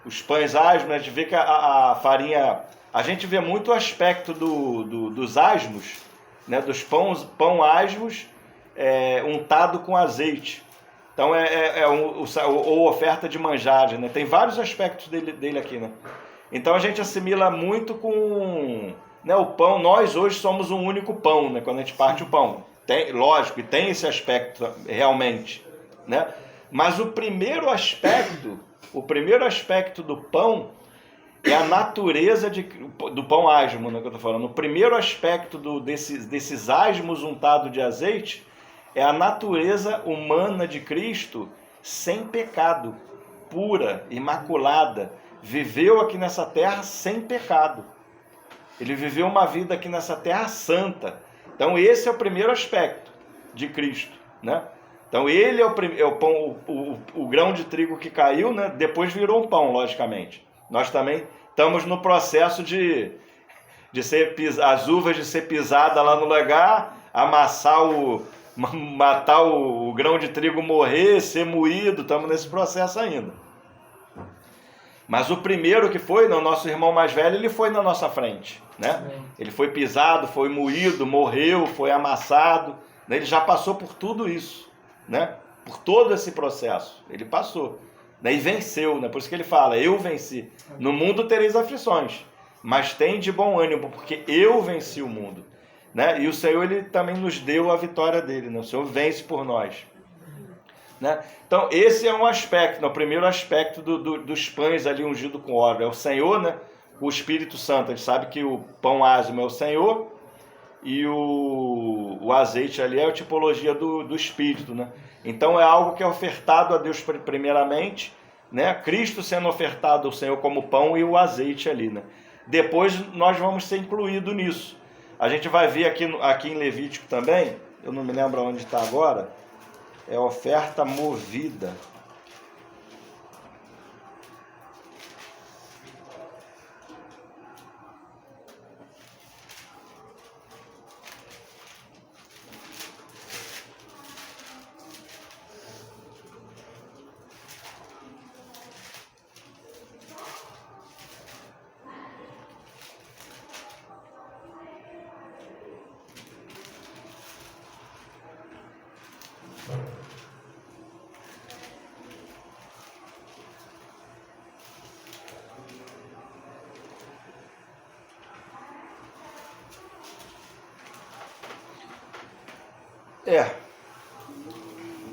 Os pães asmos, a gente vê que a farinha, a gente vê muito o aspecto dos asmos, né, dos pão asmos untado com azeite. Então ou oferta de manjares, né? Tem vários aspectos dele aqui, né? Então a gente assimila muito com, né, o pão. Nós hoje somos um único pão, né? Quando a gente parte o pão, lógico, e tem esse aspecto realmente, né? Mas o primeiro aspecto do pão é a natureza do pão asmo, né, que eu estou falando. O primeiro aspecto desses asmos untados de azeite é a natureza humana de Cristo sem pecado, pura, imaculada. Viveu aqui nessa terra sem pecado. Ele viveu uma vida aqui nessa terra santa. Então esse é o primeiro aspecto de Cristo, né? Então ele é o pão, o grão de trigo que caiu, né? Depois virou um pão, logicamente. Nós também estamos no processo de ser as uvas de ser pisada lá no lugar, matar o grão de trigo, morrer, ser moído. Estamos nesse processo ainda. Mas o primeiro que foi, o nosso irmão mais velho, ele foi na nossa frente, né? Ele foi pisado, foi moído, morreu, foi amassado, né? Ele já passou por tudo isso, né? Por todo esse processo, ele passou, né? E venceu, né? Por isso que ele fala, eu venci. No mundo tereis aflições, mas tem de bom ânimo, porque eu venci o mundo, né? E o Senhor, ele também nos deu a vitória dele, né? O Senhor vence por nós. Né? Então esse é um aspecto, né? O primeiro aspecto dos pães ali ungido com óleo, é o Senhor, né? O Espírito Santo. A gente sabe que o pão asmo é o Senhor e o azeite ali é a tipologia do Espírito, né? Então é algo que é ofertado a Deus primeiramente, né? Cristo sendo ofertado ao Senhor como pão e o azeite ali, né? Depois nós vamos ser incluídos nisso. A gente vai ver aqui em Levítico também, eu não me lembro onde está agora, é oferta movida.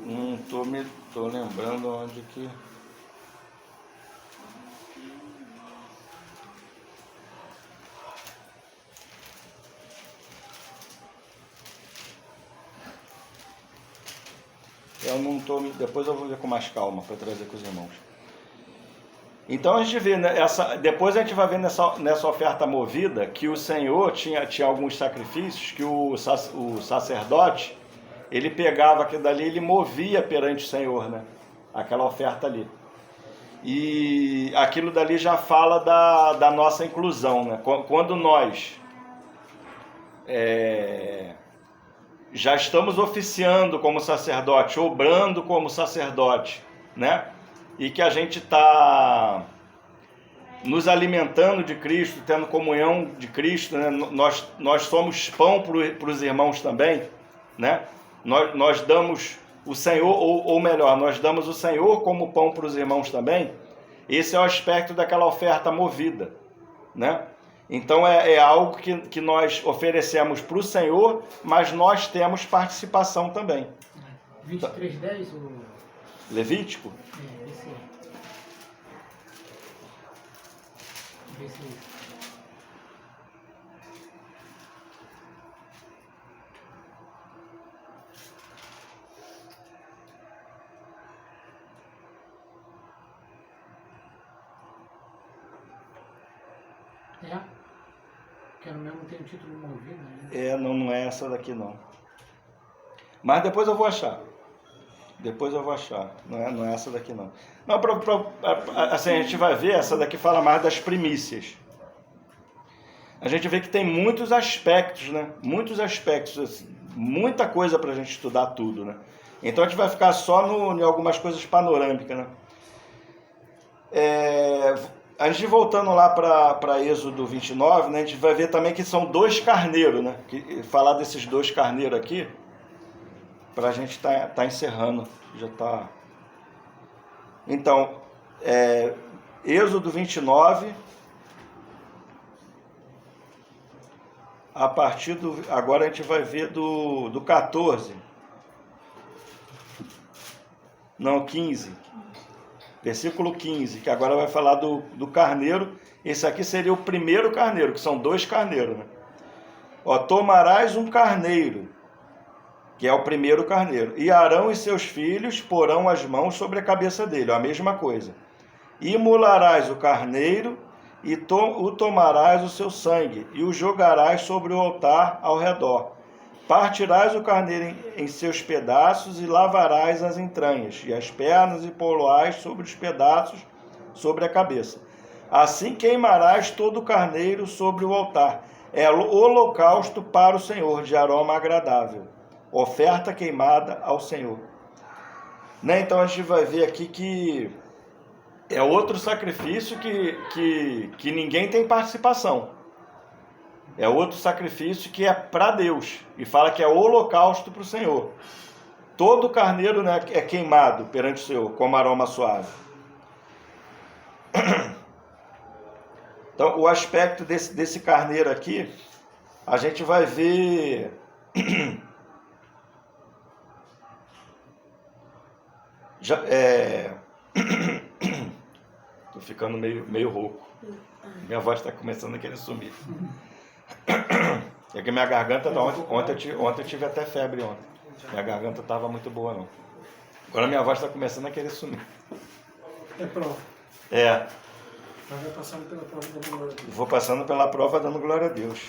Não tô lembrando onde que... Eu não tô... Depois eu vou ver com mais calma para trazer com os irmãos. Então a gente vê, né, depois a gente vai ver nessa oferta movida que o Senhor tinha alguns sacrifícios que o sacerdote, ele pegava aquilo dali, ele movia perante o Senhor, né? Aquela oferta ali. E aquilo dali já fala da nossa inclusão, né? Quando nós já estamos oficiando como sacerdote, obrando como sacerdote, né? E que a gente está nos alimentando de Cristo, tendo comunhão de Cristo, né? Nós somos pão para os irmãos também, né? Nós damos o Senhor, ou melhor, nós damos o Senhor como pão para os irmãos também. Esse é o aspecto daquela oferta movida, né? Então é algo que nós oferecemos para o Senhor, mas nós temos participação também. 23:10, o Levítico? esse é. Esse que no mesmo tem o título movido, né? Não é essa daqui não. Mas depois eu vou achar. Não é essa daqui não. Não, assim, a gente vai ver, essa daqui fala mais das primícias. A gente vê que tem muitos aspectos, né? Muitos aspectos, assim, muita coisa para a gente estudar tudo, né? Então a gente vai ficar só em algumas coisas panorâmicas, né? A gente voltando lá para Êxodo 29, né? A gente vai ver também que são 2 carneiros, né? Falar desses 2 carneiros aqui, para a gente tá encerrando, já tá. Então, Êxodo 29, a partir agora a gente vai ver do 14, não, 15, versículo 15, que agora vai falar do carneiro. Esse aqui seria o primeiro carneiro, que são 2 carneiros, né? Tomarás um carneiro, que é o primeiro carneiro, e Arão e seus filhos porão as mãos sobre a cabeça dele, a mesma coisa. Imolarás o carneiro e o tomarás o seu sangue, e o jogarás sobre o altar ao redor. Partirás o carneiro em seus pedaços e lavarás as entranhas, e as pernas e poloás sobre os pedaços, sobre a cabeça. Assim queimarás todo o carneiro sobre o altar. É holocausto para o Senhor, de aroma agradável. Oferta queimada ao Senhor. Né? Então a gente vai ver aqui que é outro sacrifício que ninguém tem participação. É outro sacrifício que é para Deus. E fala que é holocausto para o Senhor. Todo carneiro, né, é queimado perante o Senhor, como aroma suave. Então o aspecto desse carneiro aqui, a gente vai ver... Tô ficando meio rouco. Minha voz está começando a querer sumir. É que minha garganta, ontem eu tive até febre ontem. Minha garganta estava muito boa não. Agora minha voz está começando a querer sumir. É prova. Vai passando pela prova dando glória a Deus. Vou passando pela prova dando glória a Deus.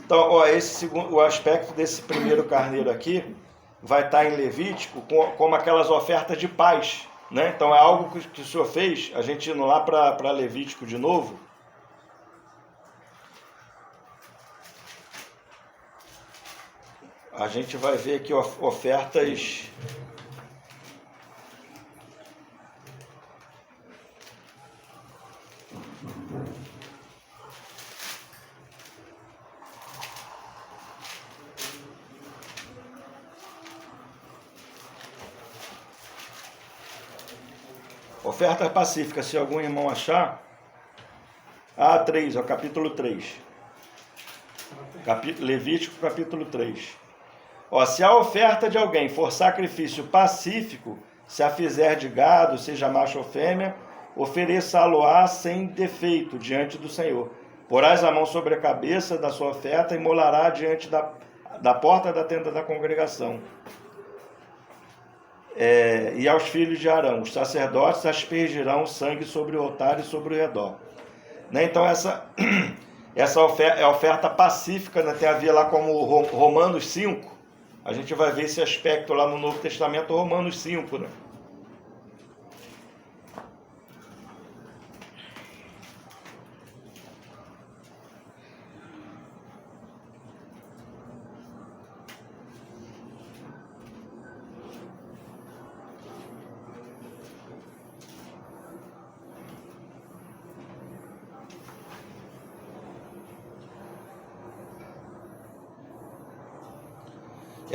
Então, o aspecto desse primeiro carneiro aqui vai estar em Levítico como aquelas ofertas de paz, né? Então é algo que o Senhor fez. A gente indo lá para Levítico de novo. A gente vai ver aqui ofertas... Oferta pacífica, se algum irmão achar. 3, é o capítulo 3. Levítico, capítulo 3. Ó, se a oferta de alguém for sacrifício pacífico, se a fizer de gado, seja macho ou fêmea, ofereça-lo-á sem defeito diante do Senhor. Porás a mão sobre a cabeça da sua oferta e molará diante da porta da tenda da congregação. E aos filhos de Arão, os sacerdotes aspergirão sangue sobre o altar e sobre o redor. Né? Então essa oferta, é a oferta pacífica, né? Tem a ver lá como Romanos 5. A gente vai ver esse aspecto lá no Novo Testamento, Romanos 5, né?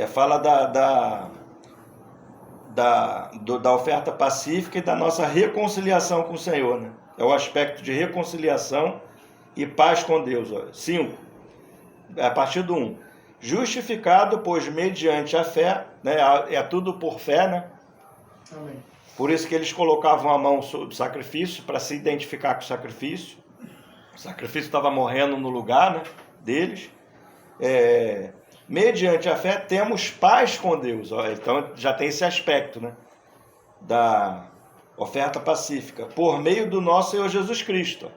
Fala da oferta pacífica e da nossa reconciliação com o Senhor, né? É o aspecto de reconciliação e paz com Deus. 5, a partir do 1. Justificado, pois mediante a fé, né? É tudo por fé, né? Amém. Por isso que eles colocavam a mão sobre o sacrifício, para se identificar com o sacrifício. O sacrifício estava morrendo no lugar, né, deles. Mediante a fé temos paz com Deus. Então já tem esse aspecto, né, da oferta pacífica. Por meio do nosso Senhor Jesus Cristo.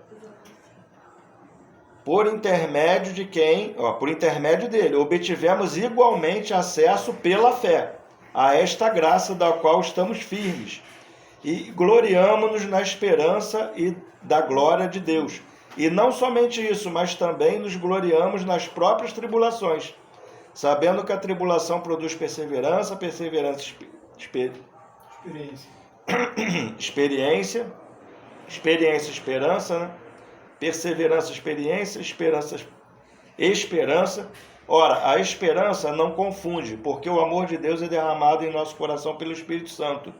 Por intermédio de quem? Por intermédio dele, obtivemos igualmente acesso pela fé a esta graça da qual estamos firmes. E gloriamo-nos na esperança e da glória de Deus. E não somente isso, mas também nos gloriamos nas próprias tribulações, sabendo que a tribulação produz perseverança, experiência, esperança, né? Perseverança, experiência, esperança. Ora, a esperança não confunde, porque o amor de Deus é derramado em nosso coração pelo Espírito Santo,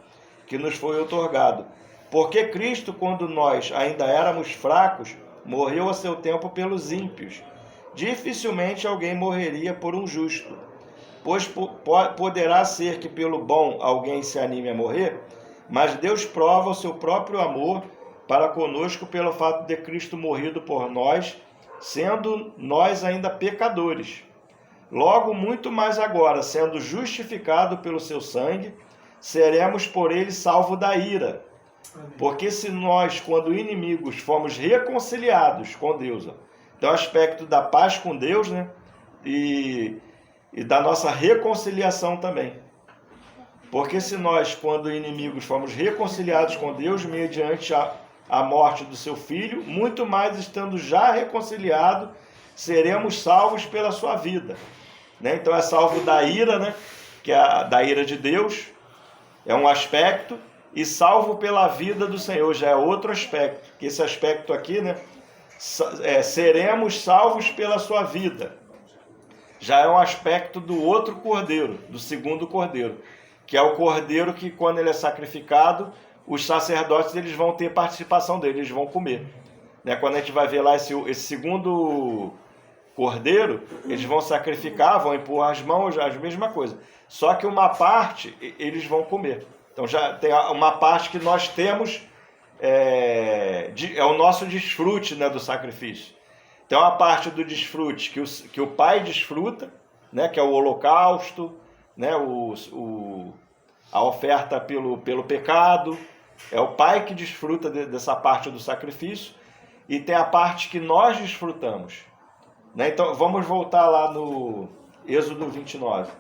que nos foi outorgado. Porque Cristo, quando nós ainda éramos fracos, morreu a seu tempo pelos ímpios. Dificilmente alguém morreria por um justo, pois poderá ser que pelo bom alguém se anime a morrer, mas Deus prova o seu próprio amor para conosco pelo fato de Cristo morrido por nós, sendo nós ainda pecadores. Logo, muito mais agora, sendo justificado pelo seu sangue, seremos por ele salvos da ira. Porque se nós, quando inimigos, fomos reconciliados com Deus, então o aspecto da paz com Deus, né? E da nossa reconciliação também. Porque se nós, quando inimigos, fomos reconciliados com Deus, mediante a morte do seu Filho, muito mais estando já reconciliados, seremos salvos pela sua vida. Né? Então é salvo da ira, né? Que é da ira de Deus, é um aspecto, e salvo pela vida do Senhor, já é outro aspecto. Que esse aspecto aqui, né? Seremos salvos pela sua vida. Já é um aspecto do outro cordeiro, do segundo cordeiro, que é o cordeiro que, quando ele é sacrificado, os sacerdotes eles vão ter participação dele, eles vão comer. Né? Quando a gente vai ver lá esse segundo cordeiro, eles vão sacrificar, vão impor as mãos, a mesma coisa. Só que uma parte eles vão comer. Então já tem uma parte que nós temos, é o nosso desfrute, né, do sacrifício. Então a parte do desfrute que o Pai desfruta, né, que é o holocausto, né, a oferta pelo pecado, é o Pai que desfruta dessa parte do sacrifício, e tem a parte que nós desfrutamos. Né? Então vamos voltar lá no Êxodo 29.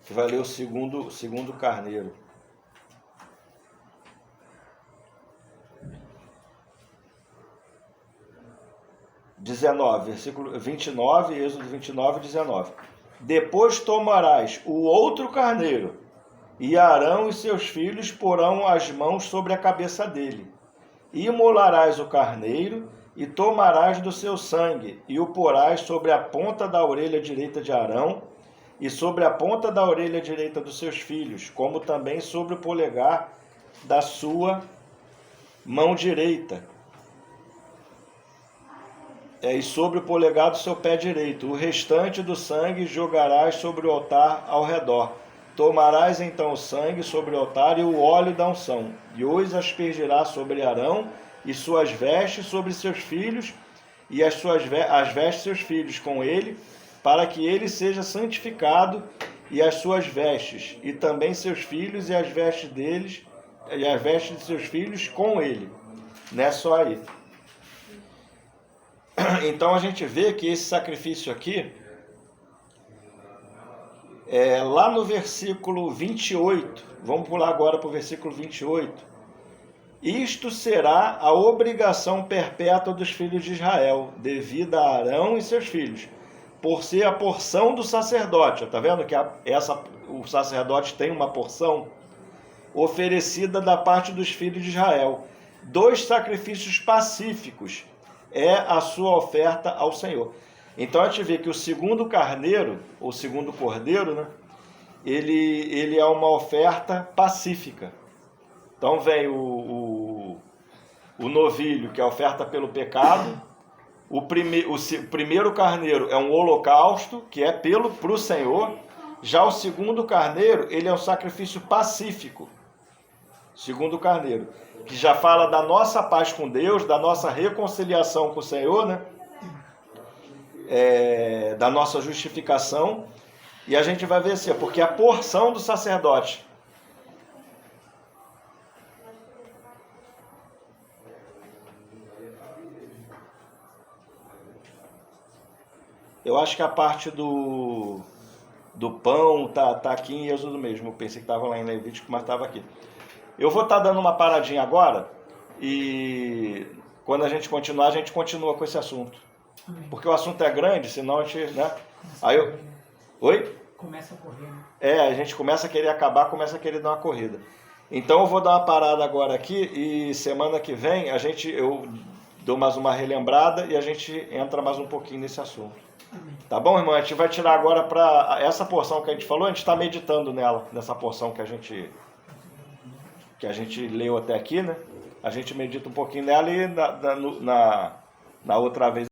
Que vai ler o segundo carneiro. Versículo 29, Êxodo 29, 19. Depois tomarás o outro carneiro, e Arão e seus filhos porão as mãos sobre a cabeça dele. E imolarás o carneiro, e tomarás do seu sangue, e o porás sobre a ponta da orelha direita de Arão, e sobre a ponta da orelha direita dos seus filhos, como também sobre o polegar da sua mão direita. e sobre o polegar do seu pé direito. O restante do sangue jogarás sobre o altar ao redor. Tomarás então o sangue sobre o altar e o óleo da unção, e os aspergirás sobre Arão e suas vestes sobre seus filhos, e as vestes de seus filhos com ele, para que ele seja santificado, e as suas vestes, e também seus filhos, e as vestes deles, e as vestes de seus filhos com ele. Não é só aí. Então a gente vê que esse sacrifício aqui, lá no versículo 28, vamos pular agora para o versículo 28. Isto será a obrigação perpétua dos filhos de Israel, devida a Arão e seus filhos, por ser a porção do sacerdote. Está vendo que o sacerdote tem uma porção oferecida da parte dos filhos de Israel. 2 sacrifícios pacíficos é a sua oferta ao Senhor. Então a gente vê que o segundo carneiro, ou segundo cordeiro, né, ele é uma oferta pacífica. Então vem o novilho, que é a oferta pelo pecado. O primeiro carneiro é um holocausto, que é para o Senhor. Já o segundo carneiro, ele é um sacrifício pacífico. Segundo carneiro, que já fala da nossa paz com Deus, da nossa reconciliação com o Senhor, né? Da nossa justificação. E a gente vai ver assim, porque a porção do sacerdote, eu acho que a parte do pão tá aqui em Êxodo mesmo. Eu pensei que estava lá em Levítico, mas estava aqui. Eu vou estar dando uma paradinha agora e quando a gente continua com esse assunto. Amém. Porque o assunto é grande, senão a gente, né? Aí eu... Oi? Começa a correr, né? A gente começa a querer acabar, começa a querer dar uma corrida. Então eu vou dar uma parada agora aqui e semana que vem eu dou mais uma relembrada e a gente entra mais um pouquinho nesse assunto. Amém. Tá bom, irmão? A gente vai tirar agora para essa porção que a gente falou, a gente está meditando nela, nessa porção que a gente leu até aqui, né? A gente medita um pouquinho nela e na outra vez